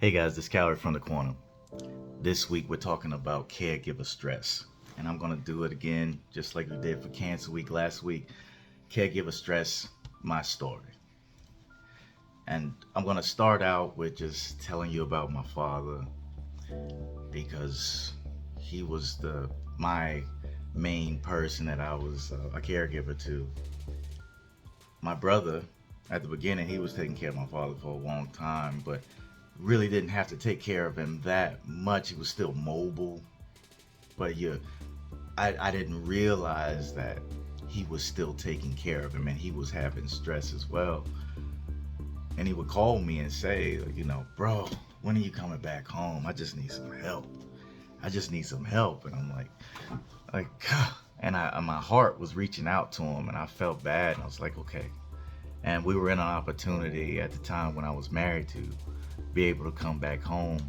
Hey guys, this is Kauri from the corner. This week we're talking about caregiver stress. And I'm going to do it again, just like we did for Cancer Week last week. Caregiver stress, my story. And I'm going to start out with just telling you about my father, because he was my main person that I was a caregiver to. My brother, at the beginning, he was taking care of my father for a long time, but really didn't have to take care of him that much. He was still mobile, but I didn't realize that he was still taking care of him and he was having stress as well. And he would call me and say, bro, when are you coming back home? I just need some help. And I'm like, and my heart was reaching out to him, and I felt bad, and I was like, okay. And we were in an opportunity at the time when I was married to be able to come back home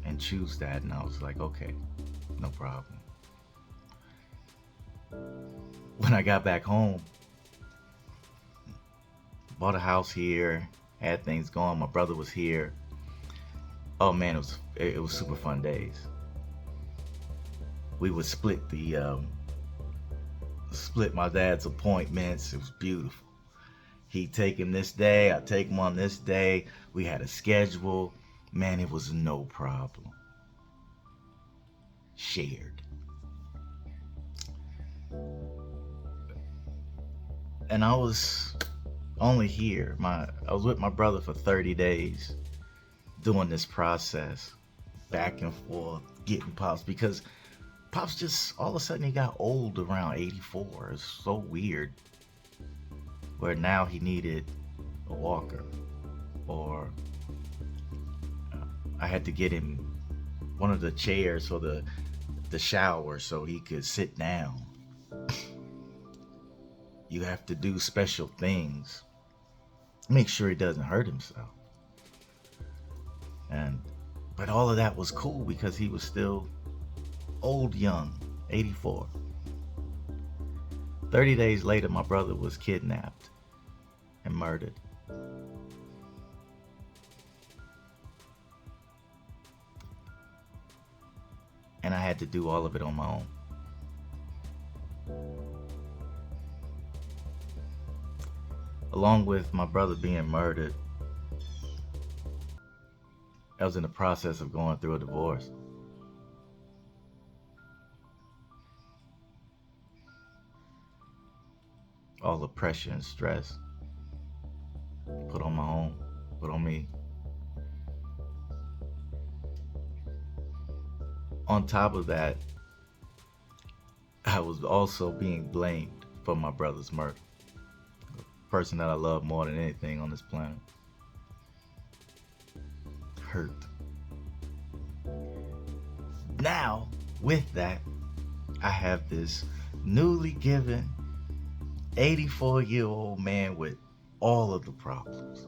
and choose that, and I was like, okay, no problem. When I got back home, bought a house here, had things going, my brother was here. Oh man, it was super fun days. We would split my dad's appointments. It was beautiful. He'd take him this day, I'd take him on this day. We had a schedule. Man, it was no problem. Shared. And I was only here. I was with my brother for 30 days doing this process, back and forth, getting Pops, because Pops just, all of a sudden he got old around 84. It's so weird. Where now he needed a walker, or I had to get him one of the chairs for the shower so he could sit down. You have to do special things, make sure he doesn't hurt himself. But all of that was cool because he was still young, 84. 30 days later, my brother was kidnapped and murdered. And I had to do all of it on my own. Along with my brother being murdered, I was in the process of going through a divorce. All the pressure and stress put on my home, put on me. On top of that, I was also being blamed for my brother's murder. The person that I love more than anything on this planet. Hurt. Now, with that, I have this newly given 84-year-old man with all of the problems.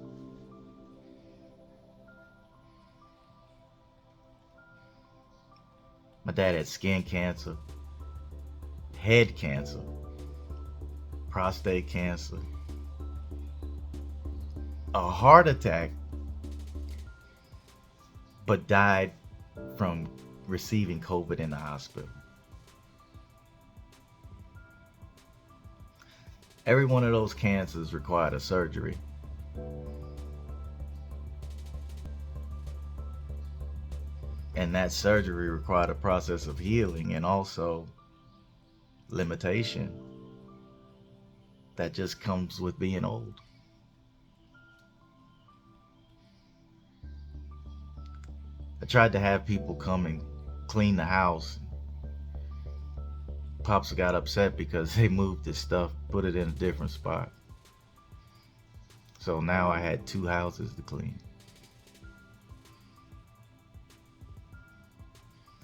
My dad had skin cancer, head cancer, prostate cancer, a heart attack, but died from receiving COVID in the hospital. Every one of those cancers required a surgery. And that surgery required a process of healing and also limitation that just comes with being old. I tried to have people come and clean the house. Pops got upset because they moved his stuff, put it in a different spot. So now I had 2 houses to clean.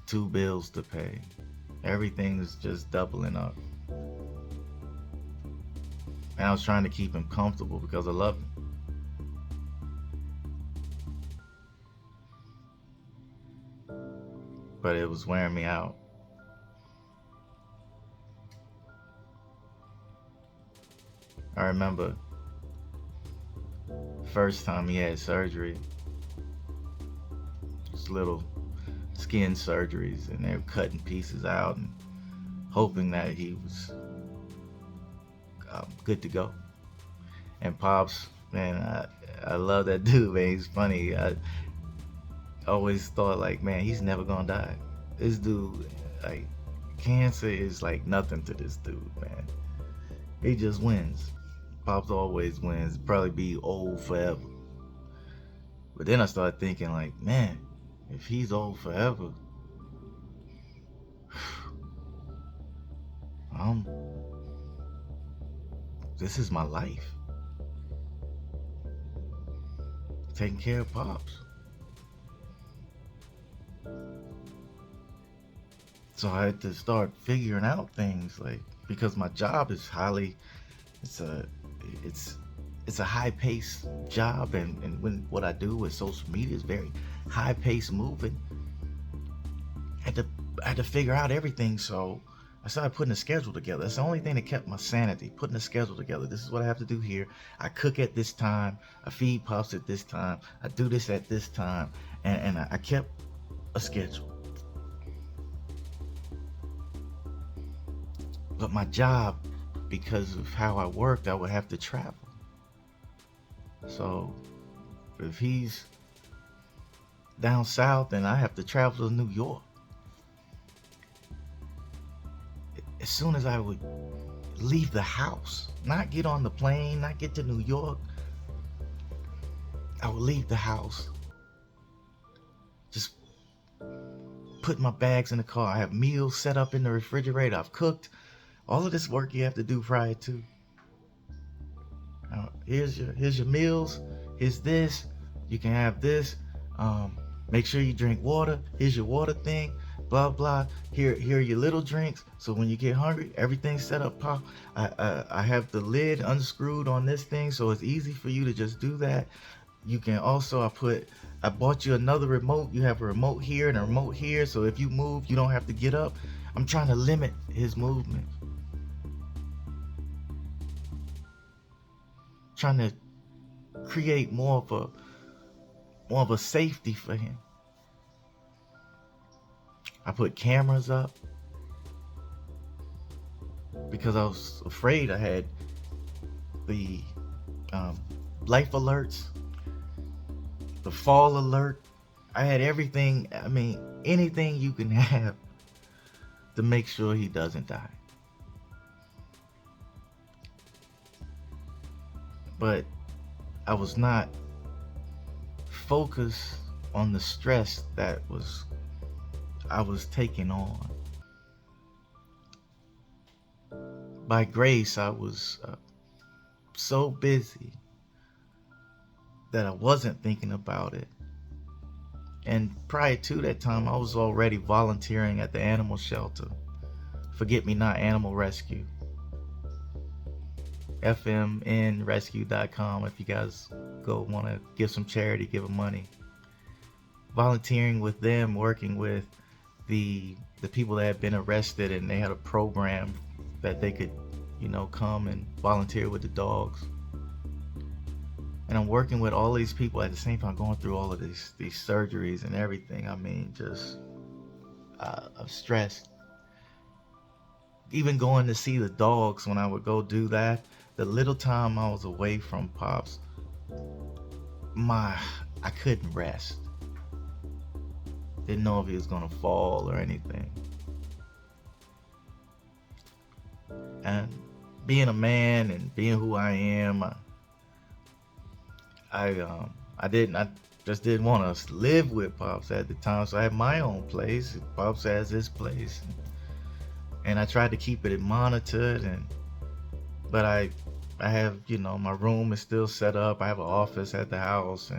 2 bills to pay. Everything's just doubling up. And I was trying to keep him comfortable because I love him. But it was wearing me out. I remember first time he had surgery, just little skin surgeries, and they were cutting pieces out and hoping that he was good to go. And Pops, man, I love that dude, man. He's funny. I always thought, like, man, he's never gonna die. This dude, like, cancer is like nothing to this dude, man. He just wins. Pops always wins. Probably be old forever. But then I started thinking, like, man, if he's old forever, this is my life. Taking care of Pops. So I had to start figuring out things, like, because my job is it's a high-paced job, and when what I do with social media is very high-paced moving. I had to figure out everything, so I started putting a schedule together. That's the only thing that kept my sanity, putting a schedule together. This is what I have to do here. I cook at this time. I feed Pops at this time. I do this at this time. And I kept a schedule. But my job, because of how I worked, I would have to travel. So if he's down south, then I have to travel to New York. As soon as I would leave the house, not get on the plane, not get to New York, I would leave the house, just put my bags in the car. I have meals set up in the refrigerator. I've cooked. All of this work you have to do prior to. Here's your meals. Here's this. You can have this. Make sure you drink water. Here's your water thing. Blah blah. Here are your little drinks. So when you get hungry, everything's set up. Pop. I have the lid unscrewed on this thing, so it's easy for you to just do that. You can also, I bought you another remote. You have a remote here and a remote here, so if you move, you don't have to get up. I'm trying to limit his movement. Trying to create more of a safety for him. I put cameras up because I was afraid. I had the life alerts, the fall alert. I had everything. I mean, anything you can have to make sure he doesn't die. But I was not focused on the stress that I was taking on. By grace, I was so busy that I wasn't thinking about it. And prior to that time, I was already volunteering at the animal shelter, Forget Me Not Animal Rescue, fmnrescue.com. If you guys go want to give some charity, give them money. Volunteering with them, working with the people that had been arrested, and they had a program that they could, come and volunteer with the dogs. And I'm working with all these people at the same time, going through all of these surgeries and everything. I mean, just I'm stressed. Even going to see the dogs, when I would go do that, the little time I was away from Pops, I couldn't rest. Didn't know if he was gonna fall or anything. And being a man and being who I am, I just didn't want to live with Pops at the time, so I had my own place. Pops has his place, and I tried to keep it monitored. But I have, my room is still set up. I have an office at the house,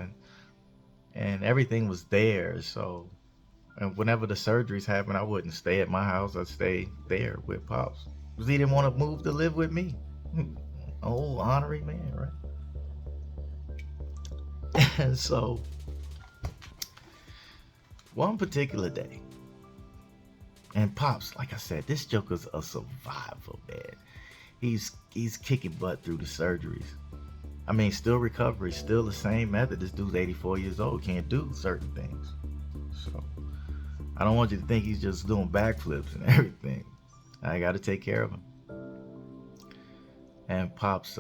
and everything was there. So, and whenever the surgeries happened, I wouldn't stay at my house. I'd stay there with Pops, because he didn't want to move to live with me. Old honorary man, right? And so, one particular day, and Pops, like I said, this joker's a survivor, man. He's kicking butt through the surgeries. I mean, still recovery, still the same method. This dude's 84 years old, can't do certain things. So I don't want you to think he's just doing backflips and everything. I got to take care of him. And Pops,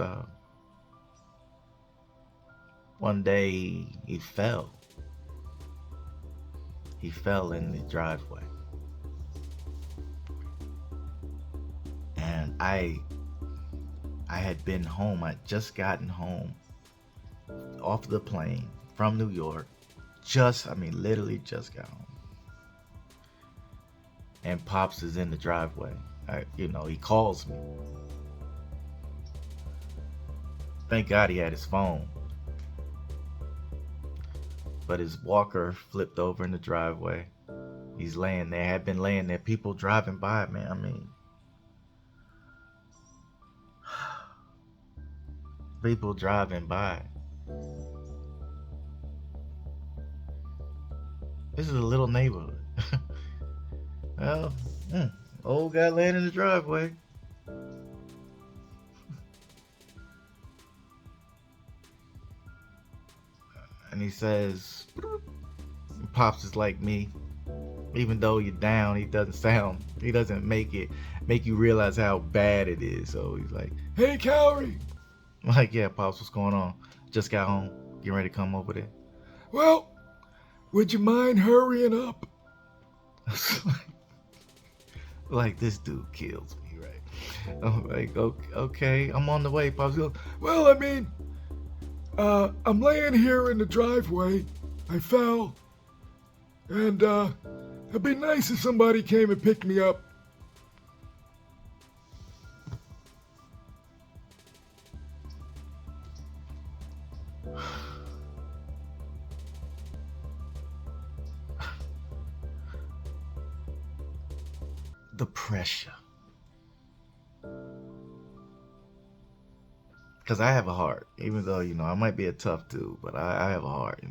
one day he fell. He fell in the driveway. And I had been home. I'd just gotten home off the plane from New York. Literally just got home. And Pops is in the driveway. He calls me. Thank God he had his phone. But his walker flipped over in the driveway. He's laying there. Had been laying there. People driving by, man. People driving by. This is a little neighborhood. Well, old guy laying in the driveway. And he says, Pops is like me. Even though you're down, he doesn't make you realize how bad it is. So he's like, hey, Kauri. I'm like, yeah, Pops, what's going on? Just got home. Getting ready to come over there. Well, would you mind hurrying up? Like, this dude kills me, right? I'm like, okay, I'm on the way, Pops. He goes, well, I'm laying here in the driveway. I fell. And it'd be nice if somebody came and picked me up. The pressure. Because I have a heart. Even though, I might be a tough dude, but I have a heart.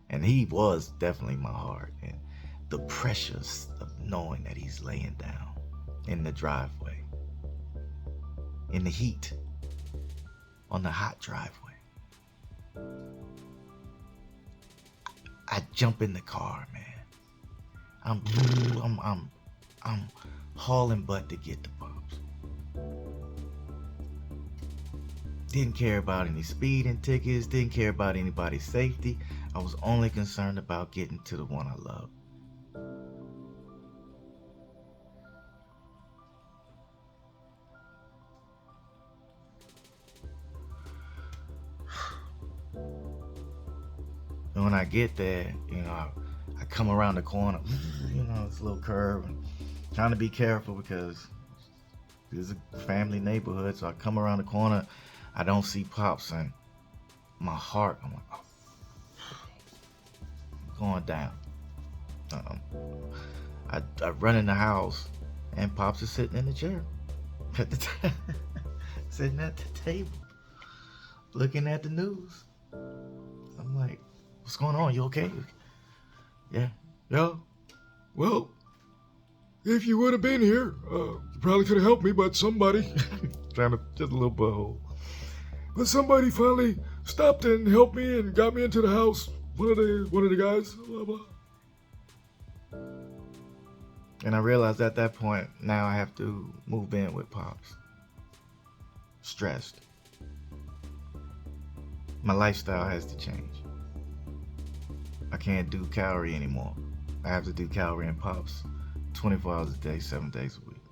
And he was definitely my heart. And the pressures of knowing that he's laying down in the driveway, in the heat, on the hot driveway. I jump in the car, man. I'm hauling butt to get the Pops. Didn't care about any speeding tickets, didn't care about anybody's safety. I was only concerned about getting to the one I love. And when I get there, I come around the corner, it's a little curve, and trying to be careful because it's a family neighborhood. So I come around the corner, I don't see Pops, and my heart, I'm like, oh, going down. I run in the house, and Pops is sitting in the chair, sitting at the table, looking at the news. I'm like, what's going on? You okay? Yeah. Well, if you would have been here, you probably could have helped me, but somebody, trying to, just a little butthole. But somebody finally stopped and helped me and got me into the house. One of the guys, blah, blah. And I realized at that point, now I have to move in with Pops. Stressed. My lifestyle has to change. I can't do Kauri anymore. I have to do Kauri and Pops 24 hours a day, 7 days a week.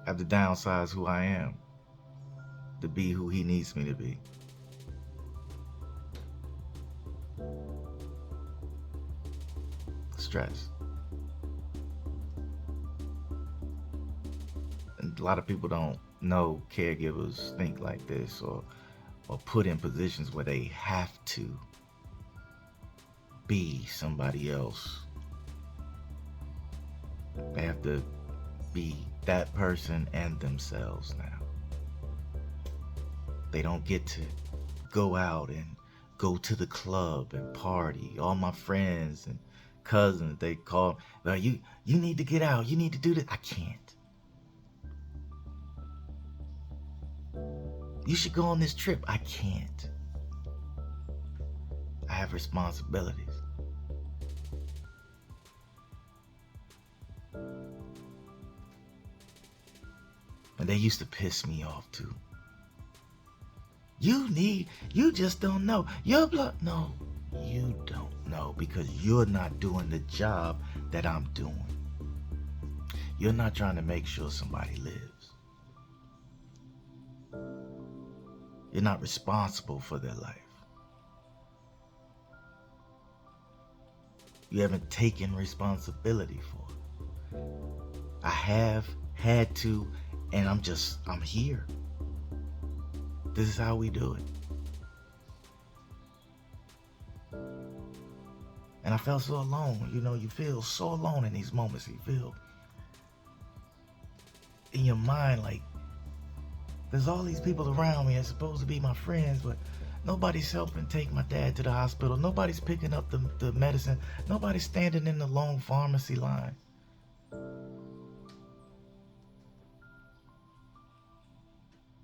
I have to downsize who I am to be who he needs me to be. Stress. And a lot of people don't know caregivers think like this or put in positions where they have to be somebody else. They have to be that person and themselves now. They don't get to go out and go to the club and party. All my friends and cousins, they call, well, you need to get out. You need to do this. I can't. You should go on this trip. I can't. have responsibilities. And they used to piss me off too. You just don't know. Your blood. No, you don't know because you're not doing the job that I'm doing. You're not trying to make sure somebody lives. You're not responsible for their life. You haven't taken responsibility for it. I have had to, and I'm here. This is how we do it. And I felt so alone. You feel so alone in these moments. You feel in your mind like there's all these people around me that's supposed to be my friends, but nobody's helping take my dad to the hospital. Nobody's picking up the medicine. Nobody's standing in the long pharmacy line.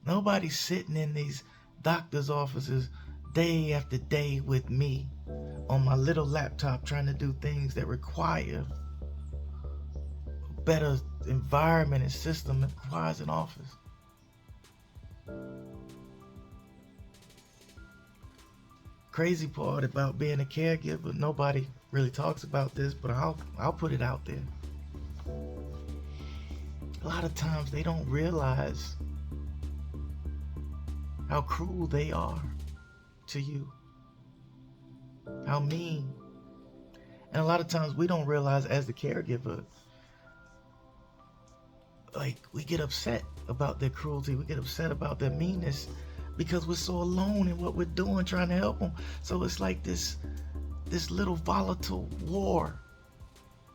Nobody's sitting in these doctor's offices day after day with me on my little laptop trying to do things that require a better environment and system that requires an office. Crazy part about being a caregiver, nobody really talks about this, but I'll put it out there. A lot of times they don't realize how cruel they are to you, how mean. And a lot of times we don't realize as the caregiver, like we get upset about their cruelty, we get upset about their meanness because we're so alone in what we're doing trying to help them. So it's like this little volatile war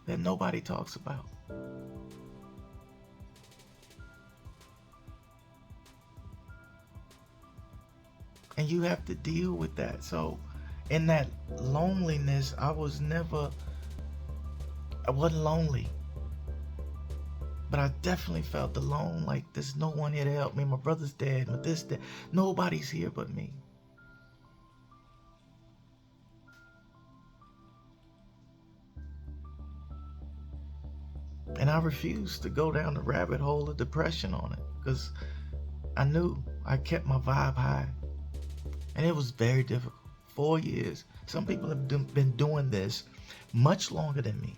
that nobody talks about. And you have to deal with that. So in that loneliness, I wasn't lonely. But I definitely felt alone, like there's no one here to help me. My brother's dead, my this dead. Nobody's here but me. And I refused to go down the rabbit hole of depression on it because I knew I kept my vibe high. And it was very difficult. 4 years. Some people have been doing this much longer than me.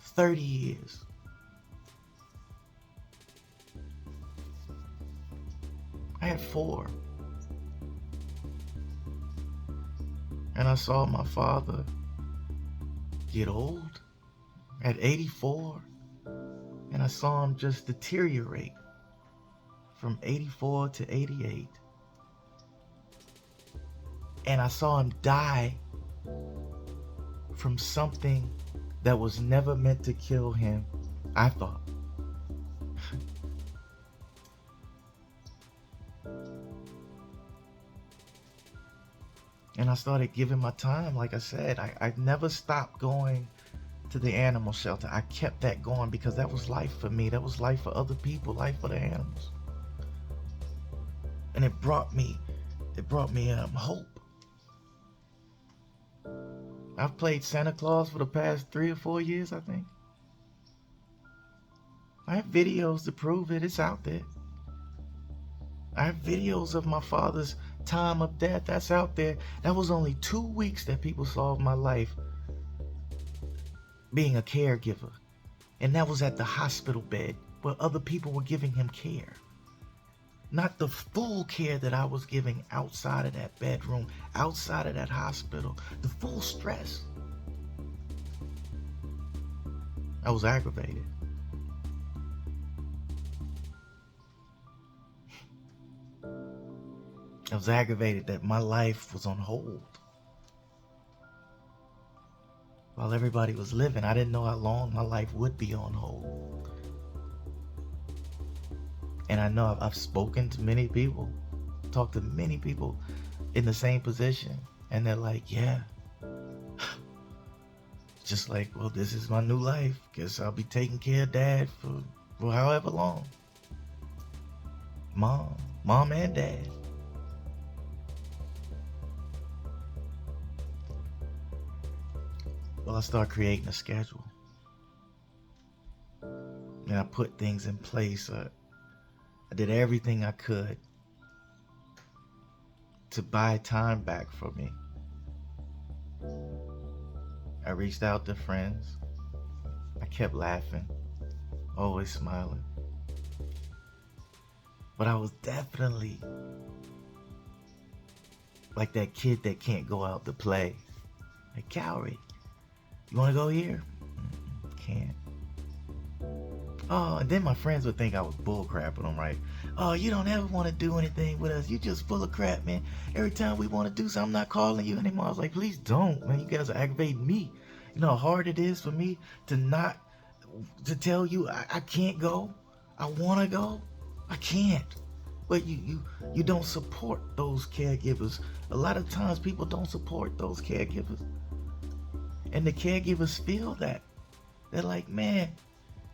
30 years. I had 4. And I saw my father get old at 84. And I saw him just deteriorate from 84 to 88. And I saw him die from something that was never meant to kill him, I thought. And I started giving my time. Like I said, I never stopped going to the animal shelter. I kept that going because that was life for me. That was life for other people, life for the animals. And it brought me hope. I've played Santa Claus for the past 3 or 4 years, I think. I have videos to prove it. It's out there. I have videos of my father's time of death. That's out there. That was only 2 weeks that people saw of my life being a caregiver. And that was at the hospital bed where other people were giving him care. Not the full care that I was giving outside of that bedroom, outside of that hospital. The full stress. I was aggravated. I was aggravated that my life was on hold. While everybody was living, I didn't know how long my life would be on hold. And I know I've spoken to many people, talked to many people in the same position, and they're like, yeah. Just like, well, this is my new life. Guess I'll be taking care of dad for however long. Mom and dad. Well, I started creating a schedule. And I put things in place. I did everything I could to buy time back for me. I reached out to friends. I kept laughing, always smiling. But I was definitely like that kid that can't go out to play. Like, Kauri, you want to go here? Can't. Oh, and then my friends would think I was bullcrapping them, right? Oh, you don't ever want to do anything with us. You just full of crap, man. Every time we want to do something, I'm not calling you anymore. I was like, please don't, man. You guys are aggravating me. You know how hard it is for me to tell you I can't go. I want to go. I can't. But you don't support those caregivers. A lot of times people don't support those caregivers. And the caregivers feel that. They're like, man,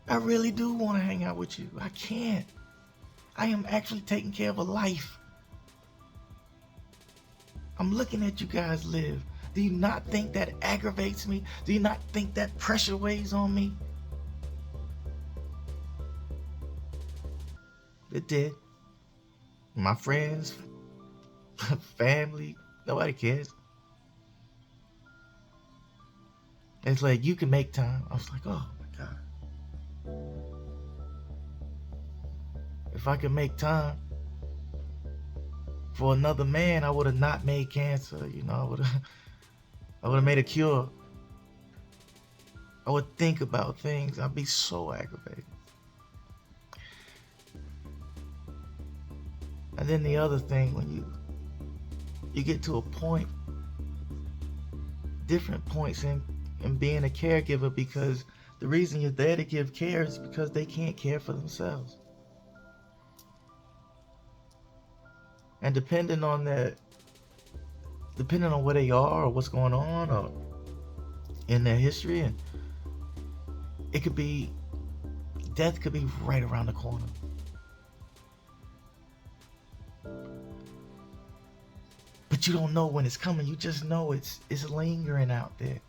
I really do want to hang out with you. I can't. I am actually taking care of a life. I'm looking at you guys live. Do you not think that aggravates me? Do you not think that pressure weighs on me? It did. My friends, family, nobody cares. It's like, you can make time. I was like, oh my God. If I could make time for another man, I would have not made cancer. You know, I would have made a cure. I would think about things. I'd be so aggravated. And then the other thing, when you get to a point, different points in being a caregiver, because the reason you're there to give care is because they can't care for themselves. And depending on where they are or what's going on or in their history, and death could be right around the corner. But you don't know when it's coming. You just know it's lingering out there.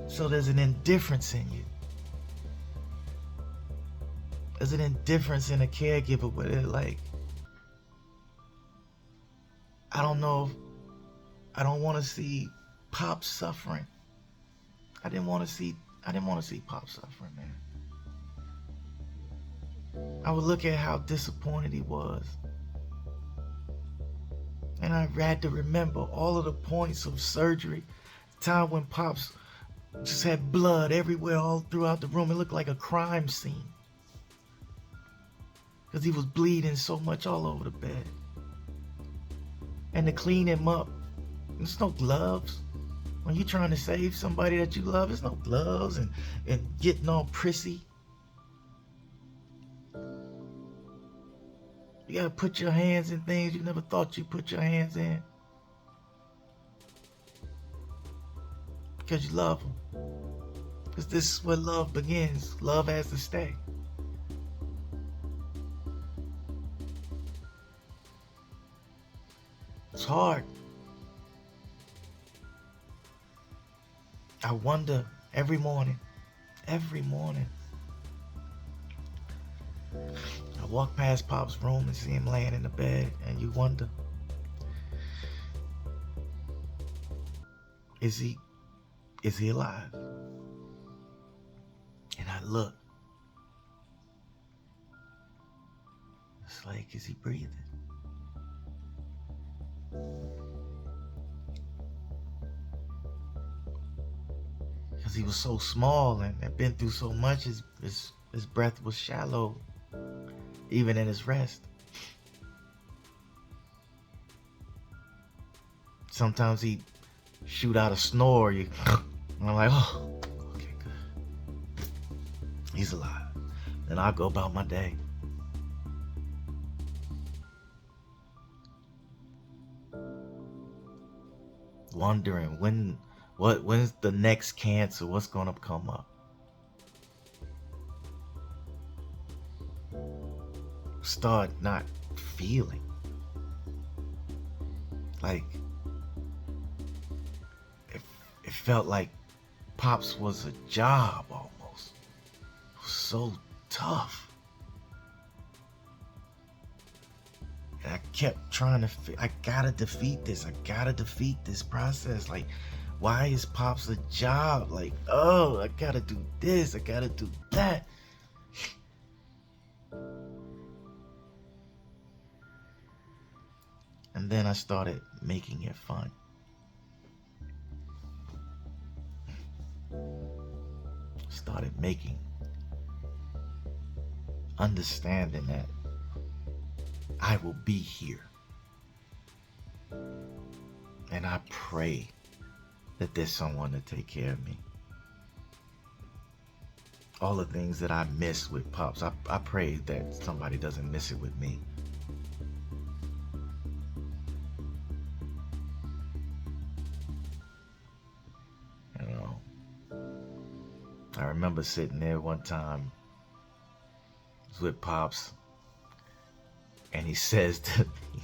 So there's an indifference in you. There's an indifference in a caregiver where they're like, I don't know. I don't want to see Pop suffering. I didn't want to see Pop suffering, man. I would look at how disappointed he was. And I had to remember all of the points of surgery. The time when Pops just had blood everywhere all throughout the room. It looked like a crime scene. Because he was bleeding so much all over the bed. And to clean him up, there's no gloves. When you're trying to save somebody that you love, there's no gloves and getting all prissy. You gotta put your hands in things you never thought you'd put your hands in. Because you love them. Because this is where love begins. Love has to stay. It's hard. I wonder every morning. I walk past Pop's room and see him laying in the bed, and you wonder, is he alive? And I look. It's like, is he breathing? Because he was so small and had been through so much, his breath was shallow, even in his rest. Sometimes he'd shoot out a snore. And I'm like, oh, okay, good. He's alive. Then I'll go about my day. Wondering when's the next cancer? What's gonna come up? Start not feeling like felt like Pops was a job almost. It was so tough. And I kept trying to, I gotta defeat this. I gotta defeat this process. Like, why is Pops a job? Like, oh, I gotta do this. I gotta do that. And then I started making it fun. Started making, understanding that I will be here. And I pray that there's someone to take care of me. All the things that I miss with Pops, I pray that somebody doesn't miss it with me. You know, I remember sitting there one time, I was with Pops, and he says to me,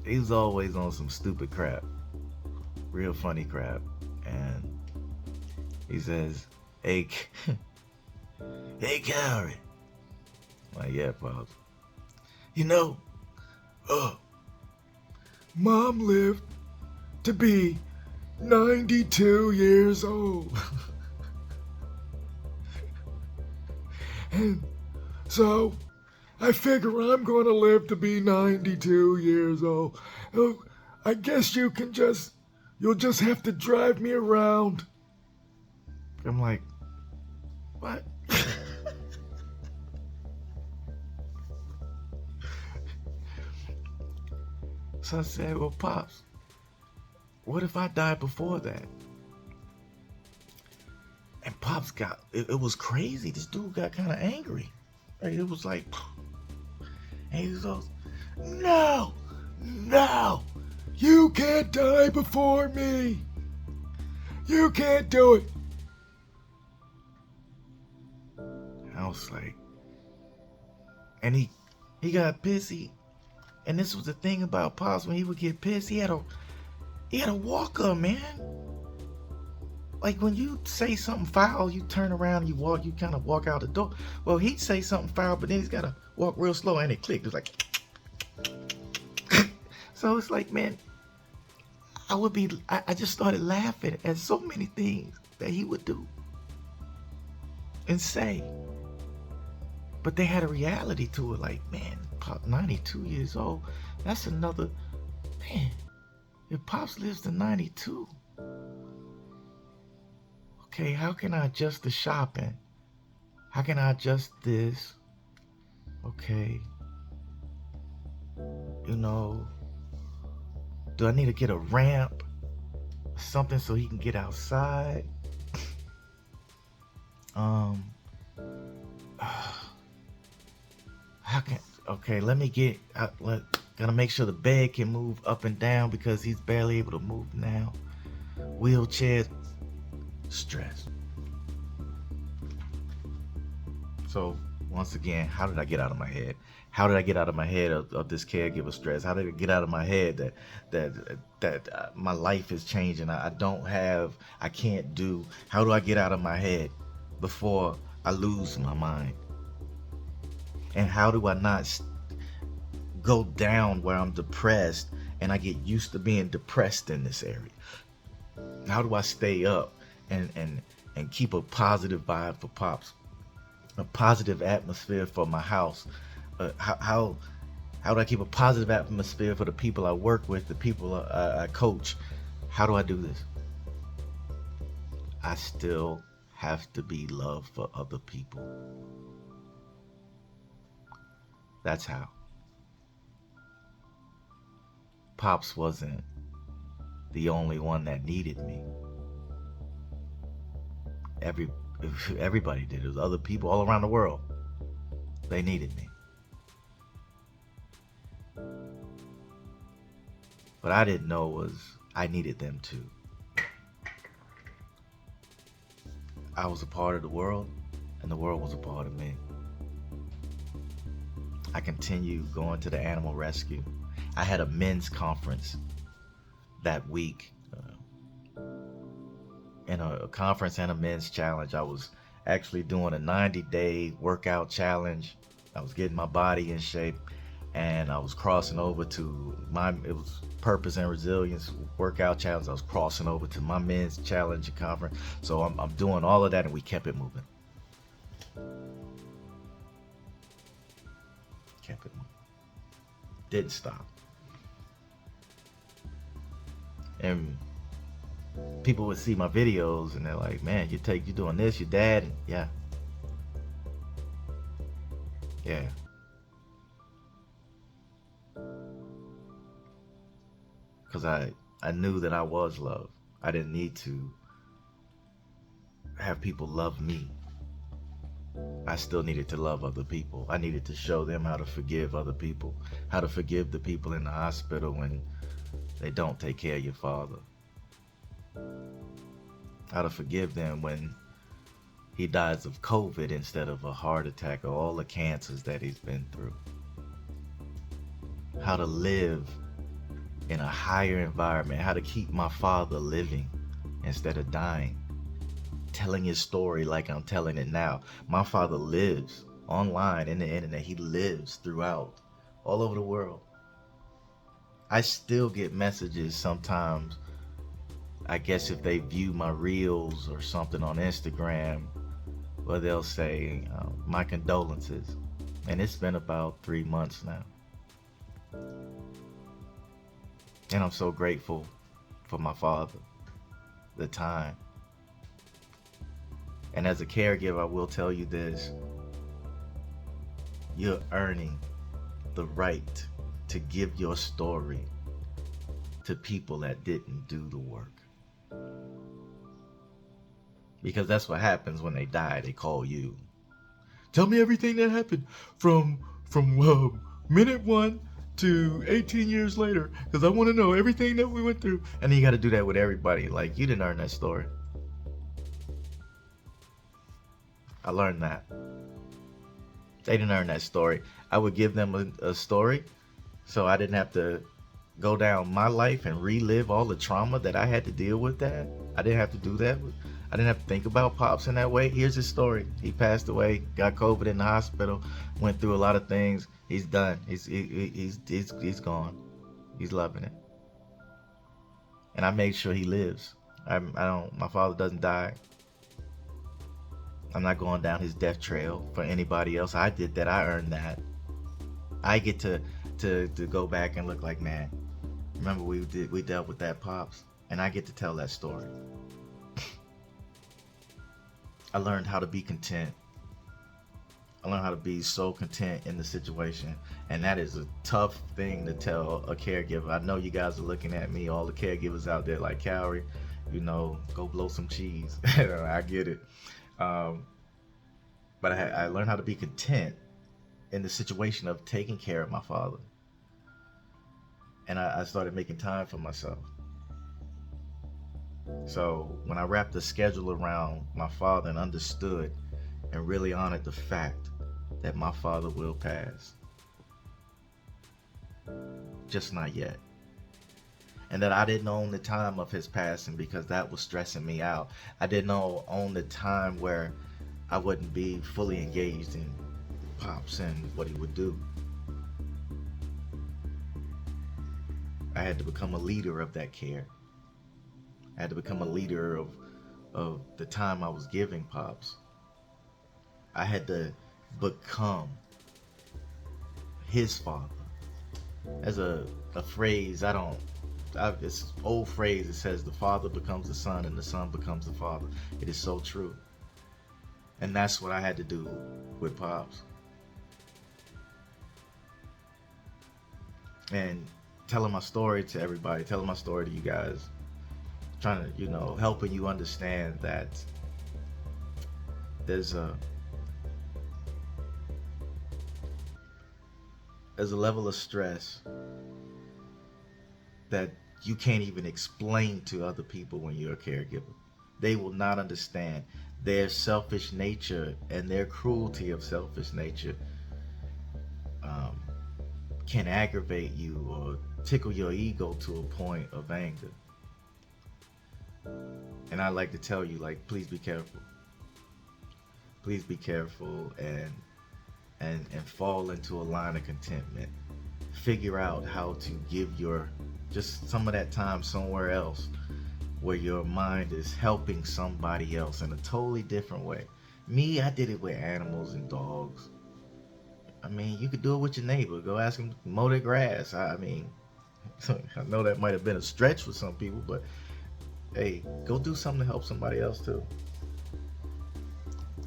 he was always on some stupid crap, real funny crap, and he says, hey Kauri. I'm like, yeah, Pops. You know, Mom lived to be 92 years old. And so I figure I'm going to live to be 92 years old. Oh, I guess you'll just have to drive me around. I'm like, what? So I said, well, Pops, what if I die before that? And Pops it was crazy. This dude got kind of angry. Like, it was like, and he was, no, you can't die before me. You can't do it. I was like, and he got pissy. And this was the thing about Pops, when he would get pissed, he had a walker, man. Like, when you say something foul, you turn around, you kind of walk out the door. Well, he'd say something foul, but then he's got to walk real slow, and it clicked. It was like, so it's like, man, I just started laughing at so many things that he would do and say. But they had a reality to it, like, man, Pop, 92 years old, that's another, man, if Pops lives to 92, okay, how can I adjust the shopping? How can I adjust this? Okay, you know, do I need to get a ramp, something so he can get outside? Gotta make sure the bed can move up and down because he's barely able to move now. Wheelchair, stress. So once again, how did I get out of my head? How did I get out of my head of this caregiver stress? How did I get out of my head that my life is changing? I can't do. How do I get out of my head before I lose my mind? And how do I not go down where I'm depressed and I get used to being depressed in this area? How do I stay up and keep a positive vibe for Pops, a positive atmosphere for my house? How do I keep a positive atmosphere for the people I work with, the people I coach? How do I do this? I still have to be love for other people. That's how. Pops wasn't the only one that needed me. Everybody did. There was other people all around the world. They needed me. What I didn't know was I needed them too. I was a part of the world, and the world was a part of me. I continued going to the animal rescue. I had a men's conference that week in a conference and a men's challenge. I was actually doing a 90-day workout challenge. I was getting my body in shape, and I was crossing over to it was purpose and resilience workout challenge. I was crossing over to my men's challenge and conference. So I'm doing all of that, and we kept it moving. Kept it moving. Didn't stop. And people would see my videos and they're like, man, you doing this, your dad. And yeah. Because I knew that I was loved. I didn't need to have people love me. I still needed to love other people. I needed to show them how to forgive other people, how to forgive the people in the hospital when they don't take care of your father, how to forgive them when he dies of COVID instead of a heart attack or all the cancers that he's been through, how to live in a higher environment, how to keep my father living instead of dying, telling his story like I'm telling it now. My father lives online in the internet. He lives throughout all over the world. I still get messages sometimes, I guess if they view my reels or something on Instagram, where they'll say, my condolences. And it's been about 3 months now. And I'm so grateful for my father, the time. And as a caregiver, I will tell you this: you're earning the right to give your story to people that didn't do the work. Because that's what happens when they die. They call you. Tell me everything that happened from minute 1 to 18 years later, because I want to know everything that we went through. And then you got to do that with everybody. Like, you didn't earn that story. I learned that. They didn't earn that story. I would give them a story so I didn't have to go down my life and relive all the trauma that I had to deal with that. I didn't have to do that. I didn't have to think about Pops in that way. Here's his story. He passed away, got COVID in the hospital, went through a lot of things. He's done. He's gone. He's loving it. And I made sure he lives. My father doesn't die. I'm not going down his death trail for anybody else. I did that. I earned that. I get to go back and look like, man, remember we dealt with that, Pops, and I get to tell that story. I learned how to be content. I learned how to be so content in the situation, and that is a tough thing to tell a caregiver. I know you guys are looking at me, all the caregivers out there, like, Kauri, go blow some cheese. I get it. But I learned how to be content in the situation of taking care of my father. And I started making time for myself. So when I wrapped the schedule around my father and understood and really honored the fact that my father will pass, just not yet. And that I didn't own the time of his passing because that was stressing me out. I didn't own the time where I wouldn't be fully engaged in Pops and what he would do. I had to become a leader of that care. I had to become a leader of the time I was giving Pops. I had to become his father. As a phrase, it's old phrase. It says the father becomes the son and the son becomes the father. It is so true. And that's what I had to do with Pops. And telling my story to everybody, telling my story to you guys, trying to, helping you understand that there's a level of stress that you can't even explain to other people when you're a caregiver. They will not understand. Their selfish nature and their cruelty of selfish nature can aggravate you or tickle your ego to a point of anger. And I like to tell you, like, please be careful. Please be careful and fall into a line of contentment. Figure out how to give your just some of that time somewhere else where your mind is helping somebody else in a totally different way. Me, I did it with animals and dogs. I mean, you could do it with your neighbor. Go ask them to mow their grass. I mean, I know that might have been a stretch for some people, but hey, go do something to help somebody else too.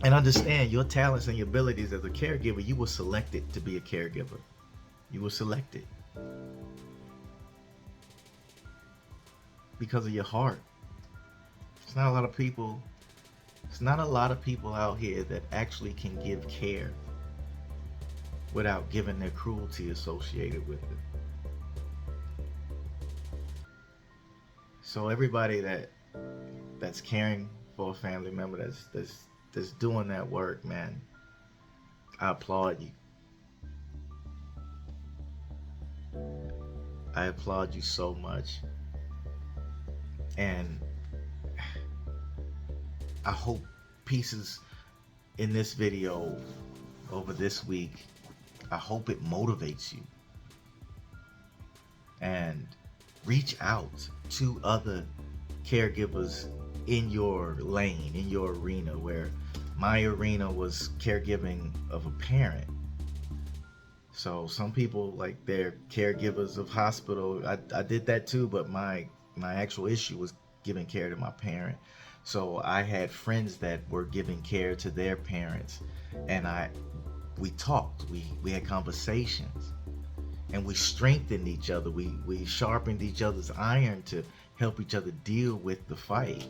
And understand your talents and your abilities as a caregiver. You were selected to be a caregiver. You were selected because of your heart. It's not a lot of people. It's not a lot of people out here that actually can give care without giving their cruelty associated with it. So everybody that's caring for a family member, that's doing that work, man, I applaud you. I applaud you so much. And I hope pieces in this video over this week, I hope it motivates you. And reach out to other caregivers in your lane, in your arena, where my arena was caregiving of a parent. So some people, like, they're caregivers of hospital. I did that too, but my actual issue was giving care to my parent. So I had friends that were giving care to their parents, and we talked, we had conversations, and we strengthened each other. We sharpened each other's iron to help each other deal with the fight,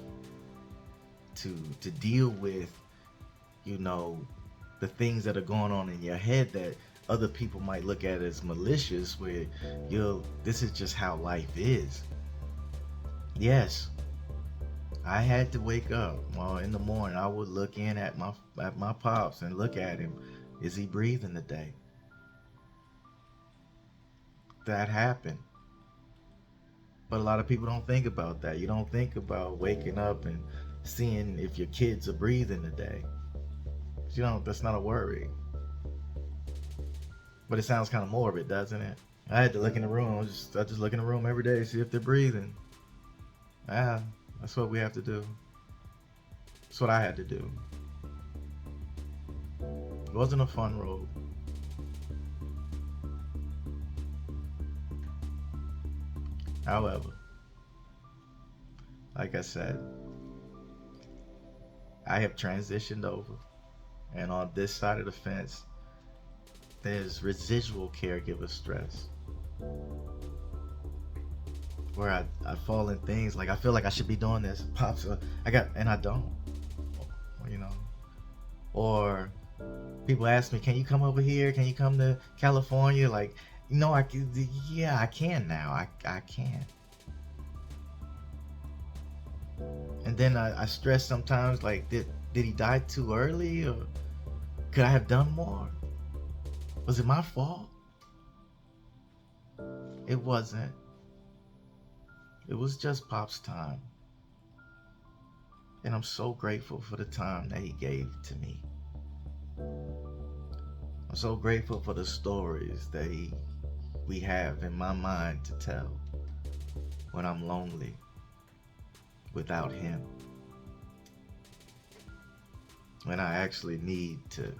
to deal with, you know, the things that are going on in your head that other people might look at as malicious, where this is just how life is. Yes, I had to wake up. Well, in the morning, I would look in at my pops and look at him. Is he breathing today? That happened. But a lot of people don't think about that. You don't think about waking up and seeing if your kids are breathing today. That's not a worry. But it sounds kind of morbid, doesn't it? I had to look in the room. I just look in the room every day to see if they're breathing. That's what we have to do. That's what I had to do. It wasn't a fun road. However, like I said, I have transitioned over, and on this side of the fence, there's residual caregiver stress, where I fall in things like I feel like I should be doing this. Pops, and I don't, you know. Or people ask me, can you come over here? Can you come to California? Like, no, I can now. I can. And then I stress sometimes, like, did he die too early, or could I have done more? Was it my fault? It wasn't. It was just Pop's time. And I'm so grateful for the time that he gave to me. I'm so grateful for the stories that we have in my mind to tell when I'm lonely without him. When I actually need to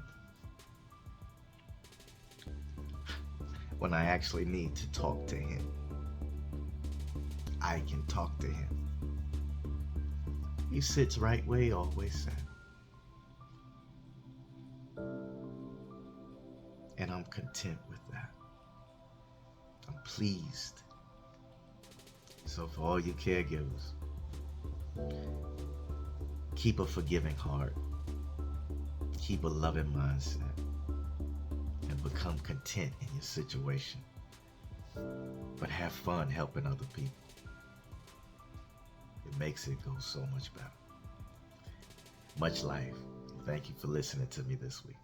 talk to him, I can talk to him. He sits right where he always sat. And I'm content with that. I'm pleased. So for all you caregivers, keep a forgiving heart. Keep a loving mindset. And become content in your situation. But have fun helping other people. It makes it go so much better. Much life. Thank you for listening to me this week.